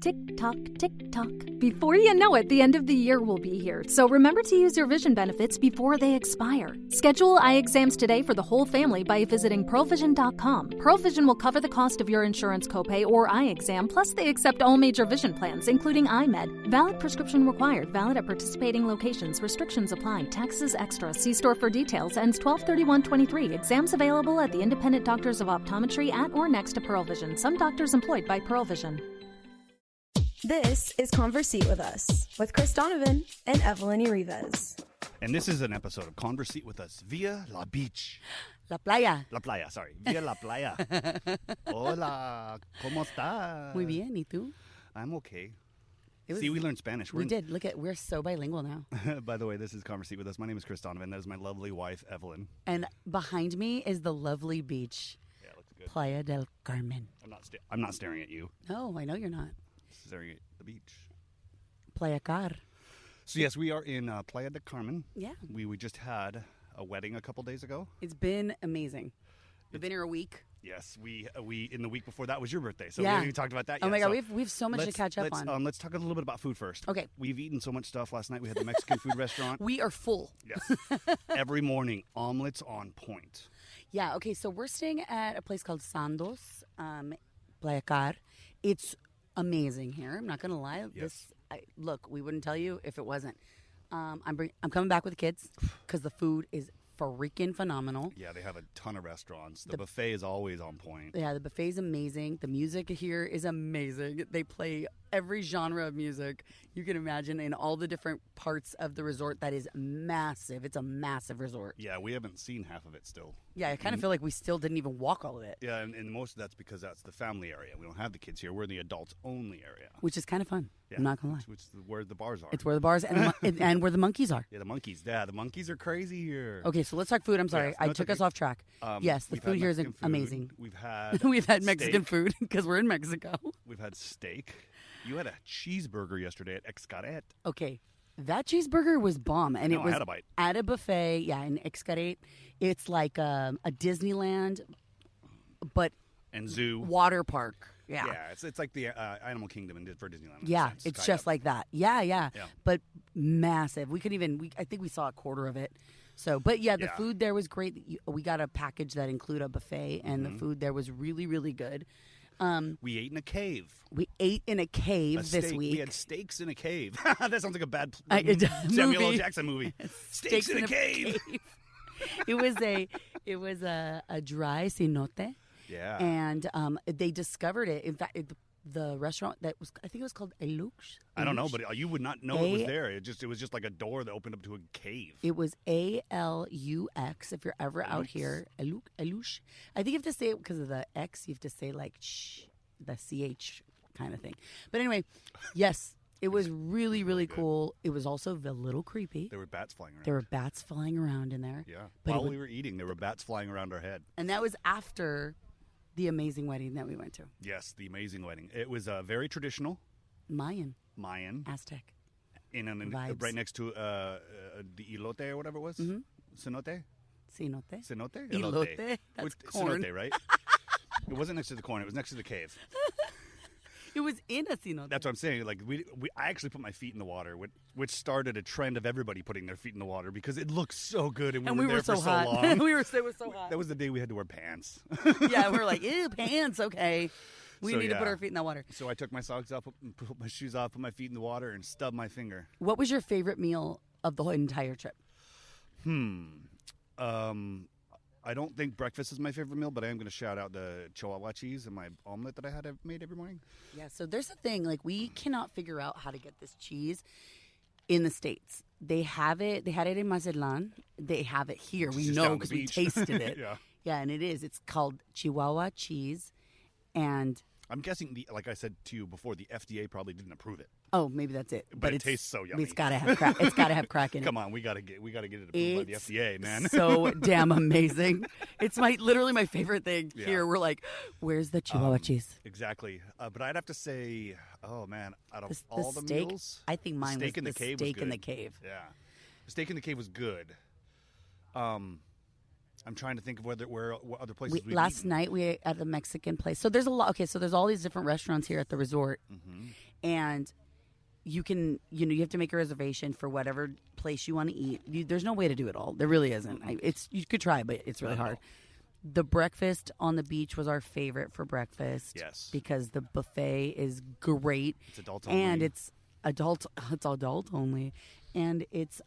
Tick-tock, tick-tock. Before you know it, the end of the year will be here. So remember to use your vision benefits before they expire. Schedule eye exams today for the whole family by visiting PearlVision.com. Pearl Vision will cover the cost of your insurance copay or eye exam, plus they accept all major vision plans, including iMed. Valid prescription required. Valid at participating locations. Restrictions apply. Taxes extra. See store for details. Ends 12/31/23. Exams available at the independent doctors of optometry at or next to Pearl Vision. Some doctors employed by Pearl Vision. This is Conversate with Us with Chris Donovan and Evelyn Rivas. And this is an episode of Conversate with Us via La Beach. La playa. La playa, sorry. Via La playa. Hola, ¿cómo estás? Muy bien, ¿y tú? I'm okay. See, we learned Spanish. We did. Look we're so bilingual now. By the way, this is Conversate with Us. My name is Chris Donovan. That is my lovely wife, Evelyn. And behind me is the lovely beach. Yeah, it looks good. Playa del Carmen. I'm not staring at you. No, I know you're not. Staring at the beach. Playa Car. So yes, we are in Playa del Carmen. Yeah. We just had a wedding a couple days ago. It's been amazing. We've been here a week. Yes, we in the week before that was your birthday, so yeah. we haven't even talked about that yet. Oh my God, so we have so much to catch up on. Let's talk a little bit about food first. Okay. We've eaten so much stuff last night. We had the Mexican food restaurant. We are full. Yes. Every morning, omelets on point. Yeah. Okay. So we're staying at a place called Sandos, Playa Car. It's amazing here. I'm not gonna lie. Yes. Look, we wouldn't tell you if it wasn't. I'm coming back with the kids because the food is freaking phenomenal. Yeah, they have a ton of restaurants. The buffet is always on point. Yeah, the buffet is amazing. The music here is amazing. They play every genre of music you can imagine in all the different parts of the resort. That is massive. It's a massive resort. Yeah, we haven't seen half of it still. Yeah, I kind of feel like we still didn't even walk all of it. Yeah, and most of that's because that's the family area. We don't have the kids here. We're in the adults-only area. Which is kind of fun. Yeah, I'm not going to lie. Which is where the bars are. It's where the bars and where the monkeys are. Yeah, the monkeys. Yeah, the monkeys are crazy here. Okay, so let's talk food. I'm sorry. I took us off track. Yes, the food here is amazing. We've had Mexican food because we're in Mexico. We've had steak. You had a cheeseburger yesterday at Xcaret. Okay. That cheeseburger was bomb. And it was I had a bite. At a buffet, in Xcaret. It's like a Disneyland, but and zoo. Water park. Yeah. Yeah, it's like the Animal Kingdom for Disneyland. Yeah, it's just like that. Yeah. But massive. I think we saw a quarter of it. So, but the food there was great. We got a package that included a buffet, and the food there was really, really good. We ate in a cave. We ate in a cave this week. We had steaks in a cave. That sounds like a bad Samuel L. Jackson movie. Steaks in a cave. It was a dry cenote. Yeah. And they discovered it. In fact, the restaurant I think it was called Elux. I don't know, but you would not know it was there. It was just like a door that opened up to a cave. It was ALUX. If you're ever out here, Elux. I think you have to say it because of the X. You have to say like shh, the CH kind of thing. But anyway, yes, it was really, really cool. It was also a little creepy. There were bats flying around. There were bats flying around in there. Yeah. While we were eating, there were bats flying around our head. And that was after the amazing wedding that we went to. Yes, the amazing wedding. It was very traditional. Mayan. Aztec. Vibes. Right next to the elote or whatever it was. Mm-hmm. Cenote? Cenote? Elote. That's corn. Cenote, right? It wasn't next to the corn. It was next to the cave. It was in a cenote. That's what I'm saying. Like I actually put my feet in the water, which started a trend of everybody putting their feet in the water because it looked so good, and we were there for so long. It was so hot. That was the day we had to wear pants. Yeah, we were like, ew, pants. Okay, we need to put our feet in the water. So I took my socks off, put my shoes off, put my feet in the water, and stubbed my finger. What was your favorite meal of the whole entire trip? I don't think breakfast is my favorite meal, but I am going to shout out the Chihuahua cheese and my omelet that I had made every morning. Yeah, so there's a thing. Like, we cannot figure out how to get this cheese in the States. They have it. They had it in Mazatlan. They have it here. We know because we tasted it. Yeah, and it is. It's called Chihuahua cheese. And I'm guessing, like I said to you before, the FDA probably didn't approve it. Oh, maybe that's it. But it tastes so yummy. It's got to have crack. It's got to have crack in it. Come on, we gotta get it approved by the FDA, man. So damn amazing. It's literally my favorite thing here. We're like, where's the Chihuahua cheese? Exactly. But I'd have to say, oh man, out of all the steak, meals, I think mine was the steak in the cave. Yeah, the steak in the cave was good. I'm trying to think of what other places last night we ate at the Mexican place. So there's a lot. Okay, so there's all these different restaurants here at the resort, And you can, you have to make a reservation for whatever place you want to eat. There's no way to do it all. There really isn't. You could try, but it's really hard. The breakfast on the beach was our favorite for breakfast. Yes. Because the buffet is great. It's adult only. And it's adult only. And it's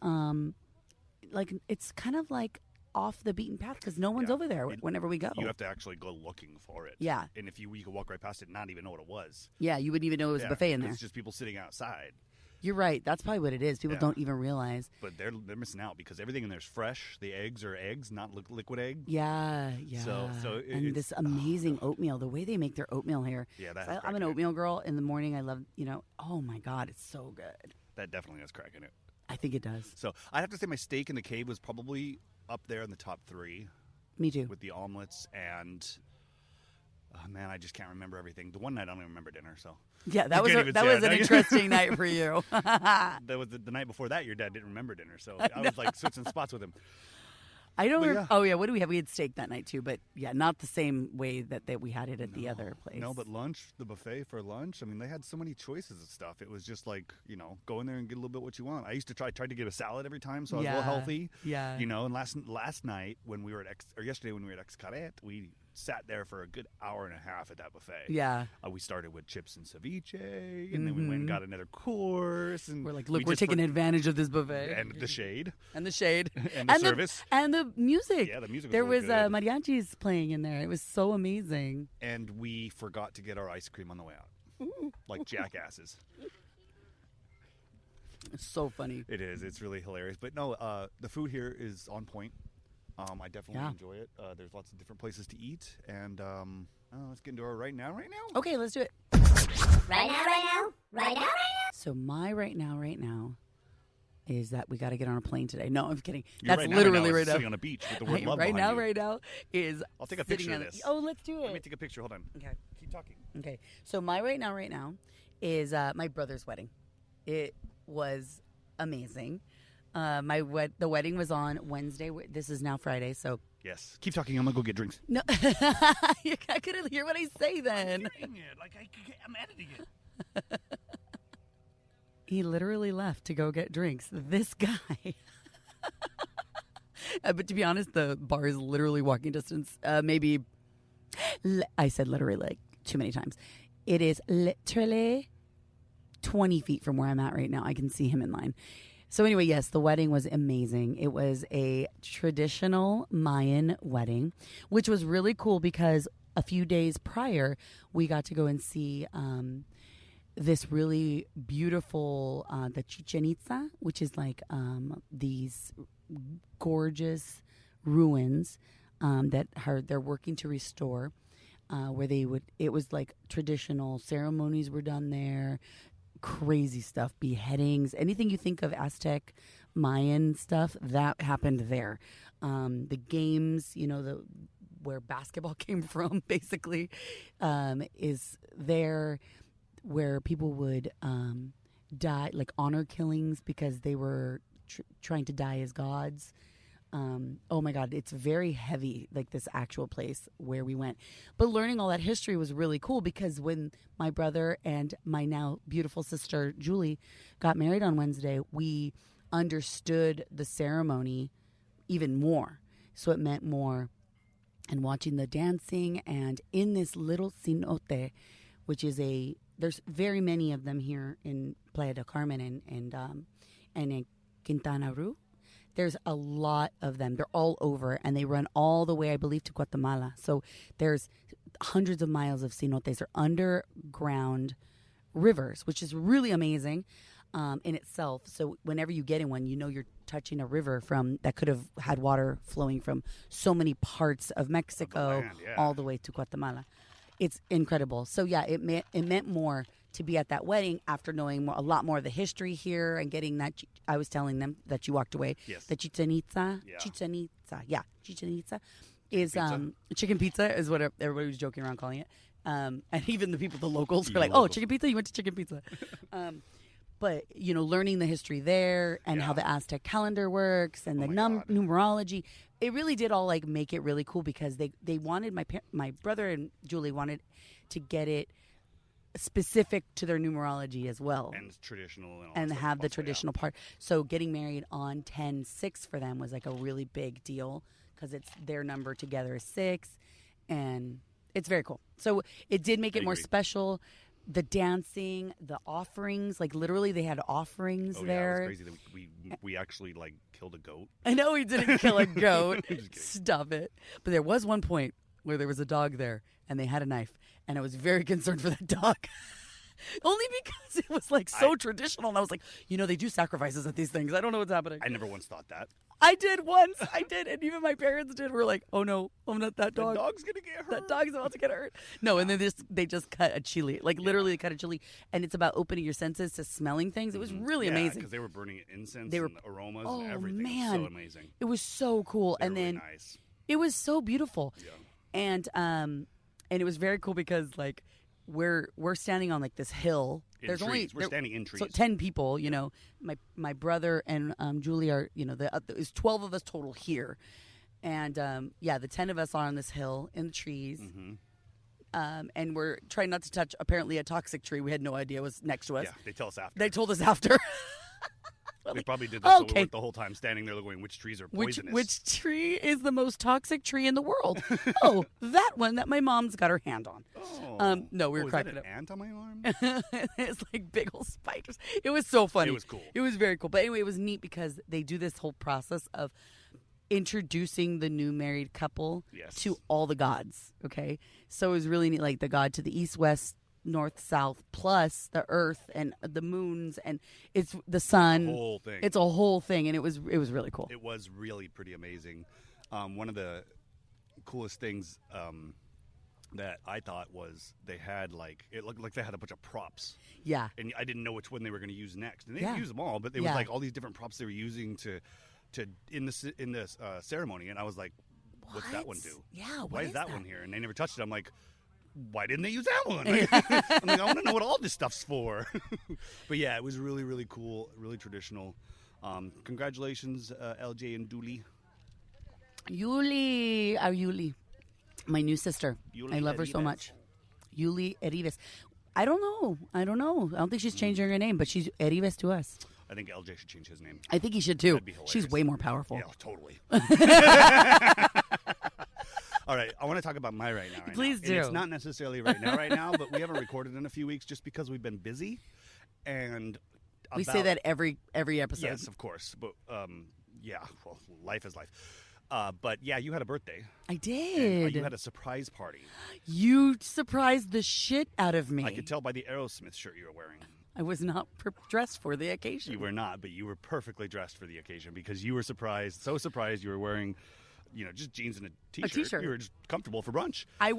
it's kind of like off the beaten path because no one's over there whenever we go. You have to actually go looking for it. Yeah. And if you could walk right past it and not even know what it was. Yeah, you wouldn't even know it was a buffet in there. It's just people sitting outside. You're right. That's probably what it is. People don't even realize. But they're missing out because everything in there is fresh. The eggs are eggs, not liquid egg. Yeah. And this amazing oatmeal. The way they make their oatmeal here. Yeah, I'm an oatmeal girl. In the morning, I love, oh my God, it's so good. That definitely has crack in it. I think it does. So I have to say my steak in the cave was probably up there in the top 3. Me too. With the omelets and, man, I just can't remember everything. The one night I don't even remember dinner, so. Yeah, that was an interesting night for you. That was the night before that. Your dad didn't remember dinner, so I was like switching spots with him. I don't. Oh yeah, what do we have? We had steak that night too, but yeah, not the same way that we had it at the other place. No, but lunch, the buffet for lunch. I mean, they had so many choices of stuff. It was just like go in there and get a little bit what you want. I used to tried to get a salad every time, so I was a little healthy. Yeah. And last night when we were yesterday when we were at Xcaret, we sat there for a good hour and a half at that buffet. Yeah. We started with chips and ceviche, and then we went and got another course. And we're like, look, we're taking advantage of this buffet. And the shade. And the shade. And the service. And the music. Yeah, the music was There really was good. mariachis playing in there. It was so amazing. And we forgot to get our ice cream on the way out. Like jackasses. It's so funny. It is. It's really hilarious. But no, the food here is on point. I definitely enjoy it. There's lots of different places to eat. And let's get into our right now. Okay, let's do it. Right now. So my right now is that we got to get on a plane today. No, I'm kidding. You're That's right literally now right now. sitting on a beach with the word love right behind now is I'll take a picture of this. Oh, let's do it. Let me take a picture. Hold on. Okay. Keep talking. Okay. So my right now is my brother's wedding. It was amazing. The wedding was on Wednesday. This is now Friday, so yes. Keep talking. I'm gonna go get drinks. no, I couldn't hear what I say then. I'm hearing it. Like I'm editing it. He literally left to go get drinks. This guy. But to be honest, the bar is literally walking distance. Maybe I said literally like too many times. It is literally 20 feet from where I'm at right now. I can see him in line. So anyway, yes, the wedding was amazing. It was a traditional Mayan wedding, which was really cool because a few days prior, we got to go and see this really beautiful, the Chichen Itza, which is like these gorgeous ruins that they're working to restore, where it was like traditional ceremonies were done there. Crazy stuff, beheadings, anything you think of Aztec, Mayan stuff, that happened there. The games, where basketball came from, basically, is there, where people would die, like honor killings because they were trying to die as gods. Oh my God, it's very heavy, like this actual place where we went. But learning all that history was really cool because when my brother and my now beautiful sister, Julie, got married on Wednesday, we understood the ceremony even more. So it meant more. And watching the dancing and in this little cenote, which is there's very many of them here in Playa del Carmen and in Quintana Roo. There's a lot of them. They're all over, and they run all the way, I believe, to Guatemala. So there's hundreds of miles of cenotes. They're underground rivers, which is really amazing in itself. So whenever you get in one, you're touching a river that could have had water flowing from so many parts of Mexico all the way to Guatemala. It's incredible. So, yeah, it meant more to be at that wedding after knowing a lot more of the history here and getting that. I was telling them that you walked away. Yes. The Chichen Itza. Yeah. Chichen Itza is pizza? Chicken pizza is what everybody was joking around calling it. And even the locals were like, locals. "Oh, chicken pizza! You went to chicken pizza." But learning the history there and how the Aztec calendar works and the numerology, it really did all like make it really cool because they wanted my brother and Julie wanted to get it specific to their numerology as well. And it's traditional. And, all And that stuff have the also, traditional part. So getting married on 10-6 for them was like a really big deal because it's their number together is 6. And it's very cool. So it did make it more special. The dancing, the offerings, like literally they had offerings there. Yeah, it was crazy that we actually like killed a goat. I know we didn't kill a goat. Stop it. But there was one point where there was a dog there and they had a knife. And I was very concerned for that dog. Only because it was like so traditional. And I was like, they do sacrifices at these things. I don't know what's happening. I never once thought that. I did once. I did. And even my parents did. We're like, oh no, I'm not that dog. The dog's going to get hurt. That dog's about to get hurt. No, and then they just cut a chili. Like literally they cut a chili. And it's about opening your senses to smelling things. It was really amazing. Because they were burning incense and aromas and everything. Man. It was so amazing. It was so cool. They and were then really nice. It was so beautiful. Yeah. And it was very cool because like we're standing on like this hill. We're standing in trees. So 10 people, my brother and Julie are, there's 12 of us total here. And the 10 of us are on this hill in the trees. Mm-hmm. And we're trying not to touch apparently a toxic tree. We had no idea was next to us. Yeah, they tell us after. They told us after. They probably did this the whole time, standing there going, which trees are poisonous? Which tree is the most toxic tree in the world? Oh, that one that my mom's got her hand on. Oh. No, we were cracking up. up. Ant on my arm? It's like big old spiders. It was so funny. It was cool. It was very cool. But anyway, it was neat because they do this whole process of introducing the new married couple to all the gods. Okay, so it was really neat, like the god to the east, west, north, south, plus the earth and the moons, and it's the sun. The whole thing. It's a whole thing, and it was really cool. It was really pretty amazing. One of the coolest things that I thought was they had it looked like they had a bunch of props. Yeah. And I didn't know which one they were going to use next, and they didn't use them all, but it was like all these different props they were using to in this ceremony, and I was like, what's that one do? Yeah. Why is that one here? And they never touched it. I'm like, why didn't they use that one? I'm like, I want to know what all this stuff's for. But yeah, it was really, really cool, really traditional. Congratulations, LJ and Dooley. Yuli, my new sister. Yuli I love her Erives. so much. Yuli Erives. I don't know. I don't think she's changing her name, but she's Erives to us. I think LJ should change his name. I think he should too. That'd be hilarious. She's way more powerful. Yeah, totally. All right, I want to talk about my right now. Please do. And it's not necessarily right now, but we haven't recorded in a few weeks just because we've been busy. And we say that every episode. Yes, of course. But well, life is life. But yeah, you had a birthday. I did. And, you had a surprise party. You surprised the shit out of me. I could tell by the Aerosmith shirt you were wearing. I was not dressed for the occasion. You were not, but you were perfectly dressed for the occasion because you were so surprised you were wearing, just jeans and a t-shirt. A t-shirt. You were just comfortable for brunch. I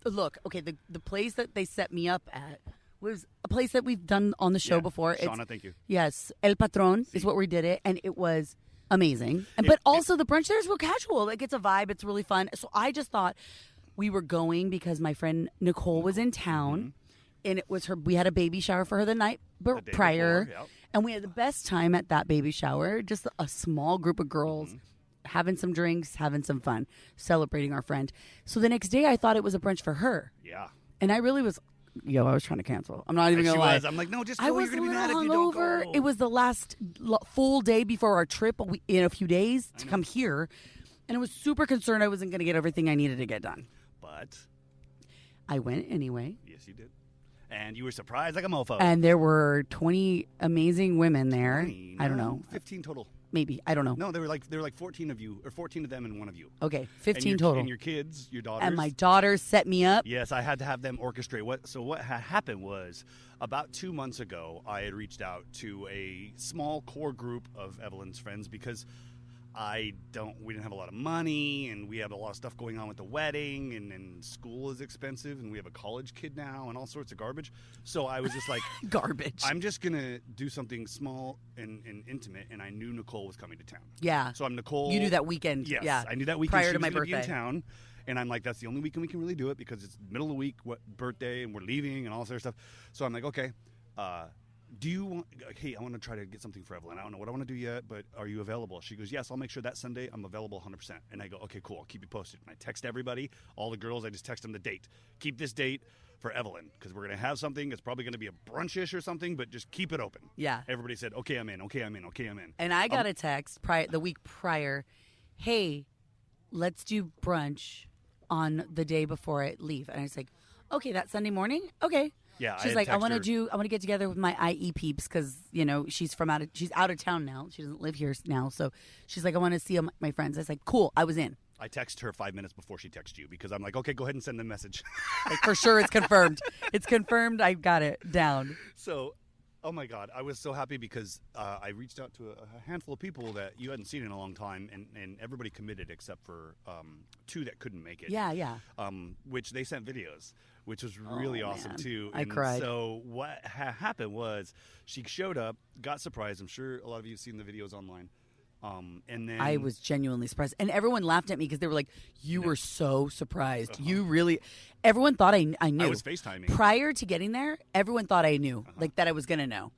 look, okay, the place that they set me up at was a place that we've done on the show before. Shauna, thank you. Yes, El Patron is what we did it, and it was amazing. But also the brunch there is real casual. Like it's a vibe. It's really fun. So I just thought we were going because my friend Nicole was in town. Mm-hmm. And it was we had a baby shower for her the night prior. Before, yep. And we had the best time at that baby shower. Just a small group of girls having some drinks, having some fun, celebrating our friend. So the next day I thought it was a brunch for her. Yeah. And I really was, I was trying to cancel. I'm not even going to lie. I'm like, no, just go. I was You're going to be a mad if little you don't hungover. go. It was the last full day before our trip in a few days to come here. And I was super concerned I wasn't going to get everything I needed to get done. But I went anyway. Yes, you did. And you were surprised like a mofo. And there were 20 amazing women there. 20, I don't know. 15 total. Maybe. I don't know. No, there were like 14 of you, or 14 of them and one of you. Okay, 15 total. And your kids, your daughters. And my daughters set me up. Yes, I had to have them orchestrate. What had happened was about 2 months ago, I had reached out to a small core group of Evelyn's friends because we didn't have a lot of money, and we had a lot of stuff going on with the wedding, and school is expensive, and we have a college kid now, and all sorts of garbage. So I was just like, garbage. I'm just gonna do something small and intimate, and I knew Nicole was coming to town. Yeah. So I'm Nicole. You knew that weekend. Yes, yeah. I knew that weekend prior she to was my gonna be birthday. in town, and I'm like, that's the only weekend we can really do it because it's middle of the week, birthday, and we're leaving, and all this other stuff. So I'm like, okay. Do you want, hey, I want to try to get something for Evelyn. I don't know what I want to do yet, but are you available? She goes, yes, I'll make sure that Sunday I'm available 100%. And I go, okay, cool. I'll keep you posted. And I text everybody, all the girls. I just text them the date. Keep this date for Evelyn because we're going to have something. It's probably going to be a brunchish or something, but just keep it open. Yeah. Everybody said, okay, I'm in. Okay, I'm in. Okay, I'm in. And I got a text the week prior, hey, let's do brunch on the day before I leave. And I was like, okay, that Sunday morning? Okay. Yeah, she's like, I want to get together with my IE peeps because she's out of town now. She doesn't live here now, so she's like, I want to see my friends. I was like, cool. I was in. I text her 5 minutes before she texts you because I'm like, okay, go ahead and send the message. Like, for sure, it's confirmed. It's confirmed. I got it down. So, oh my God, I was so happy because I reached out to a handful of people that you hadn't seen in a long time, and everybody committed except for 2 that couldn't make it. Yeah. Which they sent videos, which was really awesome too. I and cried. So what happened was she showed up, got surprised. I'm sure a lot of you have seen the videos online. And then I was genuinely surprised, and everyone laughed at me because they were like, "You were so surprised. You really." Everyone thought I knew. I was FaceTiming prior to getting there. Everyone thought I knew, like that I was gonna know.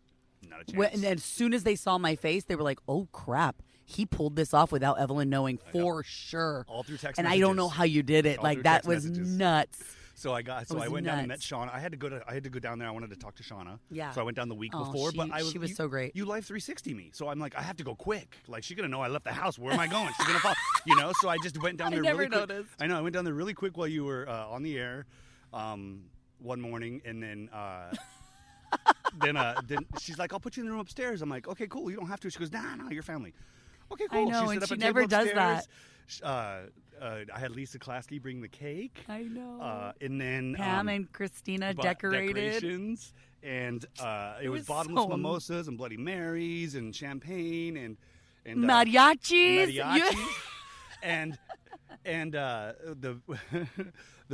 Not a chance. And then as soon as they saw my face, they were like, "Oh crap, he pulled this off without Evelyn knowing for sure." All through text and messages. I don't know how you did it. All like through that text was messages. nuts. So I went down and met nuts. Shauna. I had to go down there. I wanted to talk to Shauna. Yeah. So I went down the week Oh, before, but she was so great. You live 360 me, so I'm like, I have to go quick. Like she's gonna know I left the house. Where am I going? She's gonna fall. So I just went down there. never really quick. noticed. I know. I went down there really quick while you were on the air, one morning, and then. Then she's like, I'll put you in the room upstairs. I'm like, okay, cool. You don't have to. She goes, no, your family. Okay, cool. I know, she set and up she a never table does upstairs. I had Lisa Klasky bring the cake. I know. And then Pam and Christina decorated. Decorations, and it was bottomless mimosas and Bloody Marys and champagne and mariachis. and the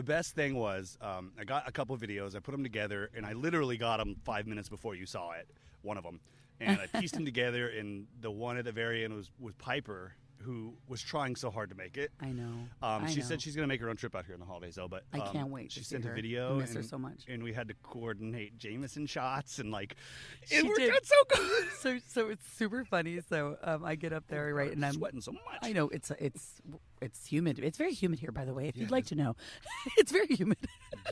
best thing was I got a couple of videos. I put them together, and I literally got them 5 minutes before you saw it. One of them, and I pieced them together. And the one at the very end was Piper, who was trying so hard to make it. I know. She said she's going to make her own trip out here in the holidays, though. But I can't wait. She to sent see a her. video. I miss her so much. And we had to coordinate Jameson shots, and it She worked did. out so good. So it's super funny. So I get up there and I'm sweating so much. I know it's humid. It's very humid here, by the way. If you'd like to know, it's very humid.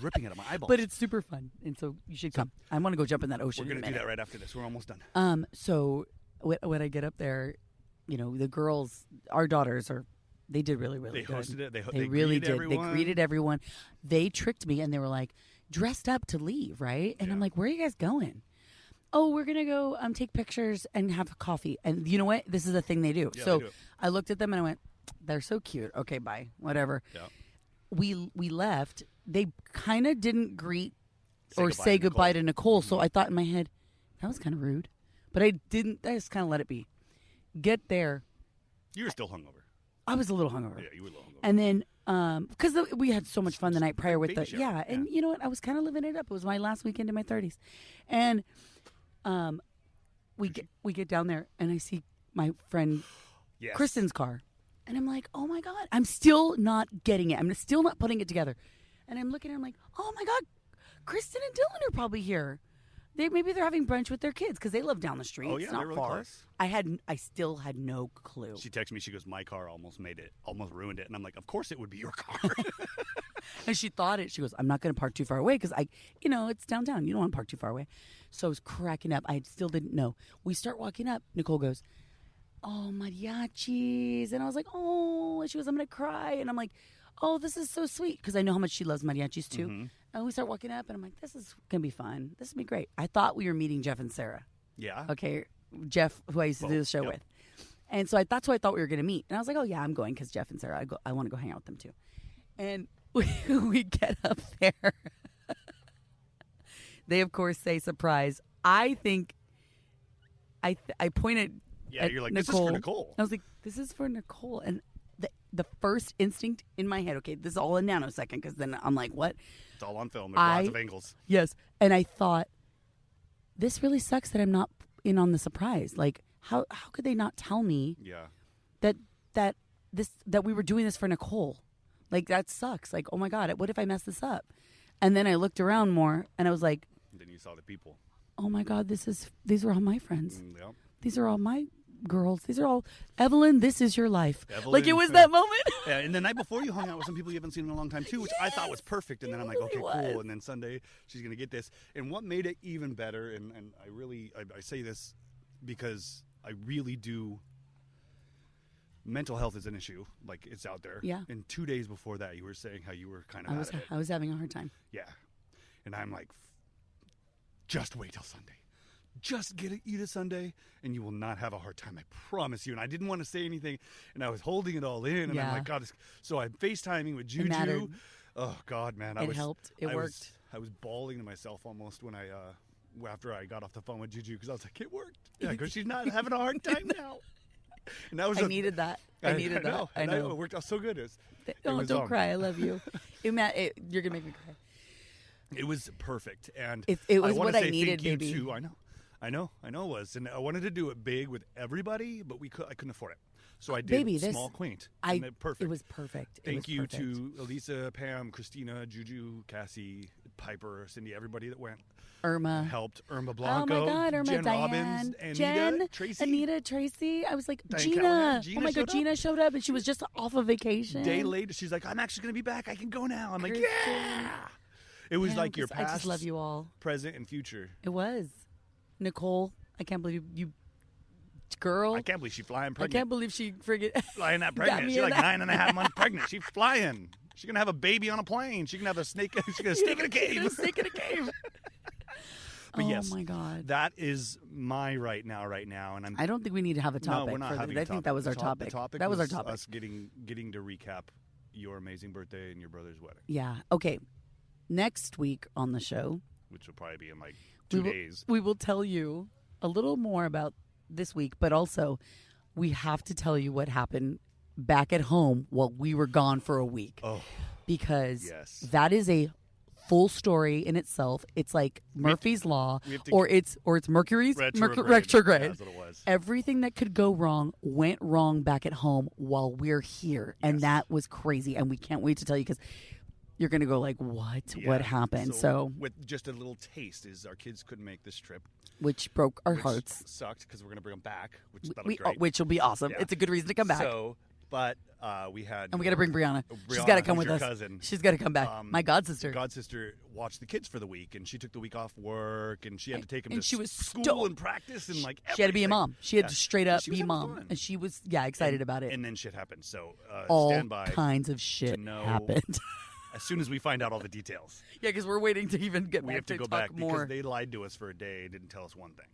Dripping out of my eyeballs. But it's super fun, and so you should come. I want to go jump in that ocean. We're going to do that right after this. We're almost done. So when I get up there, the girls, our daughters they did really, really good. They hosted it. They really greeted did. everyone. They greeted everyone. They tricked me, and they were like, dressed up to leave, right? And I'm like, where are you guys going? Oh, we're going to go take pictures and have coffee. And you know what? This is a thing they do. Yeah, so they do. I looked at them, and I went, they're so cute. Okay, bye. Whatever. Yeah. We left. They kind of didn't greet or goodbye say to goodbye Nicole. to Nicole. So I thought in my head, that was kind of rude. But I didn't. I just kind of let it be. Get there. You were still hungover. I was a little hungover. Yeah, you were a little hungover. And then, because we had so much fun the night prior with baby the shower. and you know what? I was kind of living it up. It was my last weekend in my 30s, and we get down there, and I see my friend Yes. Kristen's car, and I'm like, oh my god, I'm still not getting it. I'm still not putting it together, and I'm looking, and I'm like, oh my god, Kristen and Dylan are probably here. Maybe they're having brunch with their kids because they live down the street. Oh, yeah, it's not they're really far. close. I still had no clue. She texted me. She goes, my car almost ruined it. And I'm like, of course it would be your car. And she thought it. She goes, I'm not going to park too far away because it's downtown. You don't want to park too far away. So I was cracking up. I still didn't know. We start walking up. Nicole goes, oh, mariachis. And I was like, oh. And she goes, I'm going to cry. And I'm like, oh, this is so sweet because I know how much she loves mariachis too. Mm-hmm. And we start walking up, and I'm like, this is going to be fun. This will be great. I thought we were meeting Jeff and Sarah. Yeah. Okay, Jeff, who I used to do the show with. And so that's who I thought we were going to meet. And I was like, oh, yeah, I'm going because Jeff and Sarah, I want to go hang out with them too. And we get up there. They, of course, say surprise. I think I pointed at you're like, Nicole. this is for Nicole. I was like, this is for Nicole. And the first instinct in my head, okay, this is all a nanosecond because then I'm like, what? It's all on film. There's lots of angles. Yes. And I thought, this really sucks that I'm not in on the surprise. Like, how could they not tell me that we were doing this for Nicole? Like, that sucks. Like, oh my God, what if I mess this up? And then I looked around more and I was like, And then you saw the people. oh my God, these are all my friends. Yep. These are all my girls. These are all Evelyn. This is your life. Evelyn, like it was that moment. Yeah, and the night before you hung out with some people you haven't seen in a long time too, which I thought was perfect. And then I'm like, okay, cool. And then Sunday she's gonna get this. And what made it even better, and I say this because I really do. Mental health is an issue. Like, it's out there. Yeah. And 2 days before that, you were saying how you were kind of I was having a hard time. Yeah. And I'm like, just wait till Sunday. Just eat a Sunday, and you will not have a hard time. I promise you. And I didn't want to say anything, and I was holding it all in. And I'm like, God. So I'm FaceTiming with Juju. Oh, God, man. It helped. It worked. I was bawling to myself almost when after I got off the phone with Juju, because I was like, it worked. Yeah, because she's not having a hard time now. And that was I needed that. I needed that. I know. It worked out so good. Don't cry. I love you. You're going to make me cry. It was perfect. And it was I what I needed, thank baby. you too. I know it was. And I wanted to do it big with everybody, but I couldn't afford it. So I did small, quaint. Perfect. It was perfect. Thank you to Elisa, Pam, Christina, Juju, Cassie, Piper, Cindy, everybody that went. Irma. Helped. Irma Blanco. Oh, my God. Irma, Jen Diane. Robbins, Tracy. Anita, Tracy. I was like, Diane Gina. Callahan. Gina Oh, my God. Gina showed up, and she was just off of vacation. Day later, she's like, I'm actually going to be back. I can go now. I'm Christian. like, yeah. It was like your past. I just love you all. Present and future. It was. Nicole, I can't believe you girl. I can't believe she's flying pregnant. I can't believe she flying that pregnant. She's like 9.5 months pregnant. She's flying. She's gonna have a baby on a plane. She can have a snake. She's gonna snake in a cave. A snake in a cave. But yes, my God, that is my right now, and I don't think we need to have a topic. No, we're not having a topic. I think that was our topic. The topic that was our topic. Us getting to recap your amazing birthday and your brother's wedding. Yeah. Okay. Next week on the show, which will probably be in like 2 days, we will tell you a little more about this week, but also we have to tell you what happened back at home while we were gone for a week. Oh, because that is a full story in itself. It's like Murphy's Law, or it's Mercury's retrograde. Yeah, that's what it was. Everything that could go wrong went wrong back at home while we're here, and that was crazy. And we can't wait to tell you, because you're going to go like, what? Yeah. What happened? So with just a little taste is our kids couldn't make this trip. Which broke our hearts. Sucked, because we're going to bring them back, great. Which will be awesome. Yeah. It's a good reason to come back. But we had... And we got to bring Brianna. She's got to come with us. Cousin. She's got to come back. My godsister. Godsister watched the kids for the week, and she took the week off work, and she had to take them to she was school and practice, and like everything. She had to be a mom. She had to straight up be mom. Fun. And she was, excited about it. And then shit happened. So all stand by kinds of shit happened. As soon as we find out all the details. Yeah, because we're waiting to even get back. We have to go talk back more. Because they lied to us for a day and didn't tell us one thing.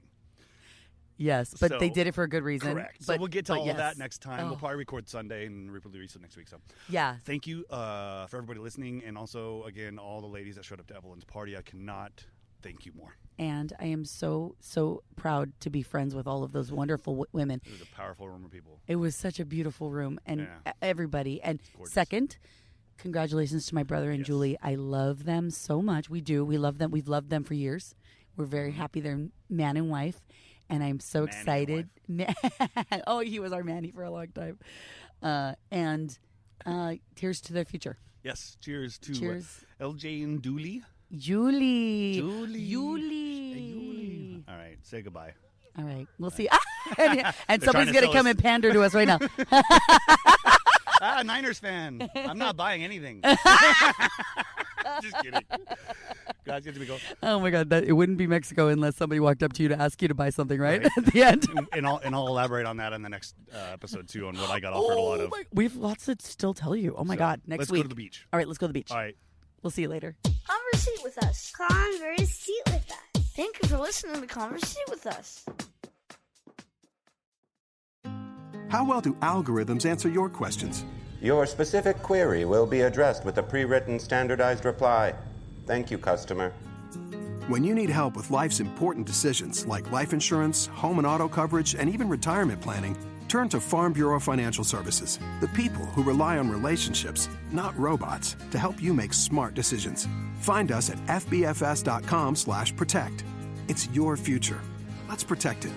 Yes, but they did it for a good reason. Correct. So we'll get to all of that next time. We'll probably record Sunday and release it next week. So yeah. Thank you for everybody listening, and also, again, all the ladies that showed up to Evelyn's party. I cannot thank you more. And I am so, so proud to be friends with all of those wonderful women. It was a powerful room of people. It was such a beautiful room, and everybody. And second, congratulations to my brother and Julie. I love them so much. We do. We love them. We've loved them for years. We're very happy they're man and wife. And I'm so excited. Oh, he was our Manny for a long time. And cheers to their future. Yes, cheers to LJ and Julie. Julie. All right, say goodbye. All right, we'll see. And somebody's going to come and pander to us right now. Niners fan. I'm not buying anything. Just kidding. Guys, get to go. Oh my God, it wouldn't be Mexico unless somebody walked up to you to ask you to buy something, right? At the end. And I'll elaborate on that in the next episode too, on what I got offered a lot of. We have lots to still tell you. Oh my God, next week. Let's go to the beach. All right, let's go to the beach. All right. We'll see you later. Conversate with us. Conversate with us. Thank you for listening to Conversate with us. How well do algorithms answer your questions? Your specific query will be addressed with a pre-written standardized reply. Thank you, customer. When you need help with life's important decisions like life insurance, home and auto coverage, and even retirement planning, turn to Farm Bureau Financial Services, the people who rely on relationships, not robots, to help you make smart decisions. Find us at fbfs.com/protect. It's your future. Let's protect it.